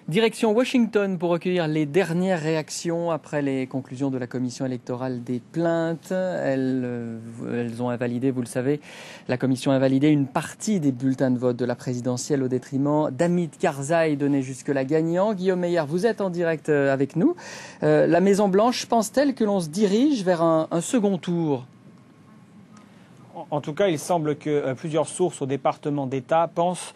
Direction Washington pour recueillir les dernières réactions après les conclusions de la commission électorale des plaintes. Elles ont invalidé, vous le savez, la commission a invalidé une partie des bulletins de vote de la présidentielle au détriment d'Hamid Karzai, donné jusque-là gagnant. Guillaume Meyer, vous êtes en direct avec nous. La Maison-Blanche pense-t-elle que l'on se dirige vers un second tour ? En tout cas, il semble que plusieurs sources au département d'État pensent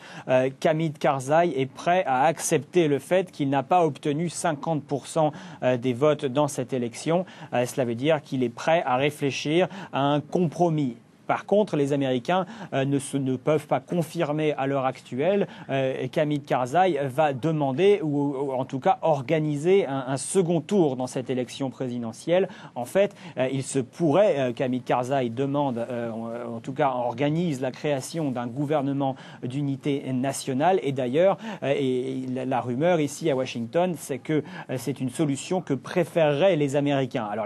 qu'Hamid Karzai est prêt à accepter le fait qu'il n'a pas obtenu 50% des votes dans cette élection. Cela veut dire qu'il est prêt à réfléchir à un compromis. Par contre, les Américains ne peuvent pas confirmer à l'heure actuelle qu'Hamid Karzai va demander ou en tout cas organiser un second tour dans cette élection présidentielle. En fait, il se pourrait qu'Hamid Karzai demande, en tout cas organise la création d'un gouvernement d'unité nationale. Et d'ailleurs, la rumeur ici à Washington, c'est que c'est une solution que préféreraient les Américains. Alors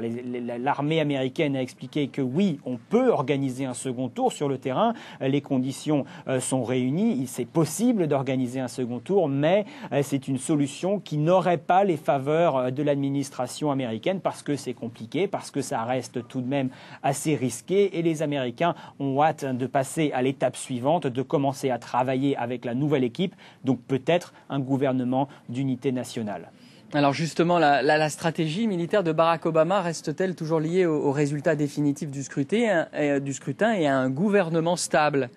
l'armée américaine a expliqué que oui, on peut organiser un second tour sur le terrain. Les conditions sont réunies. C'est possible d'organiser un second tour, mais c'est une solution qui n'aurait pas les faveurs de l'administration américaine parce que c'est compliqué, parce que ça reste tout de même assez risqué et les Américains ont hâte de passer à l'étape suivante, de commencer à travailler avec la nouvelle équipe, donc peut-être un gouvernement d'unité nationale. Alors justement, la stratégie militaire de Barack Obama reste-t-elle toujours liée au résultat définitif du scrutin et à un gouvernement stable ?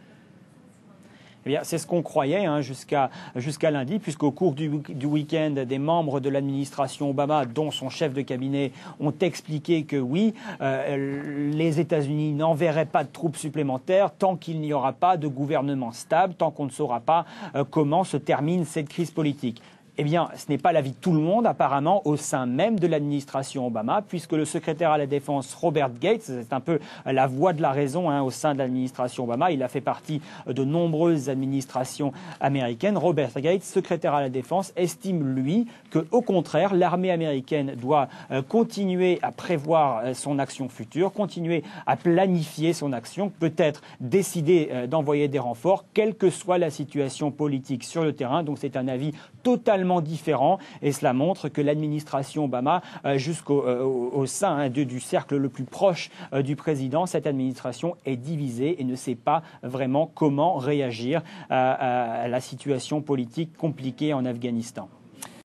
Eh bien, c'est ce qu'on croyait jusqu'à lundi, puisqu'au cours du week-end, des membres de l'administration Obama, dont son chef de cabinet, ont expliqué que oui, les États-Unis n'enverraient pas de troupes supplémentaires tant qu'il n'y aura pas de gouvernement stable, tant qu'on ne saura pas comment se termine cette crise politique. Eh bien, ce n'est pas l'avis de tout le monde, apparemment, au sein même de l'administration Obama, puisque le secrétaire à la Défense, Robert Gates, c'est un peu la voix de la raison au sein de l'administration Obama. Il a fait partie de nombreuses administrations américaines. Robert Gates, secrétaire à la Défense, estime, lui, qu'au contraire, l'armée américaine doit continuer à prévoir son action future, continuer à planifier son action, peut-être décider d'envoyer des renforts, quelle que soit la situation politique sur le terrain. Donc c'est un avis totalement différent et cela montre que l'administration Obama, jusqu'au sein du cercle le plus proche du président, cette administration est divisée et ne sait pas vraiment comment réagir à la situation politique compliquée en Afghanistan.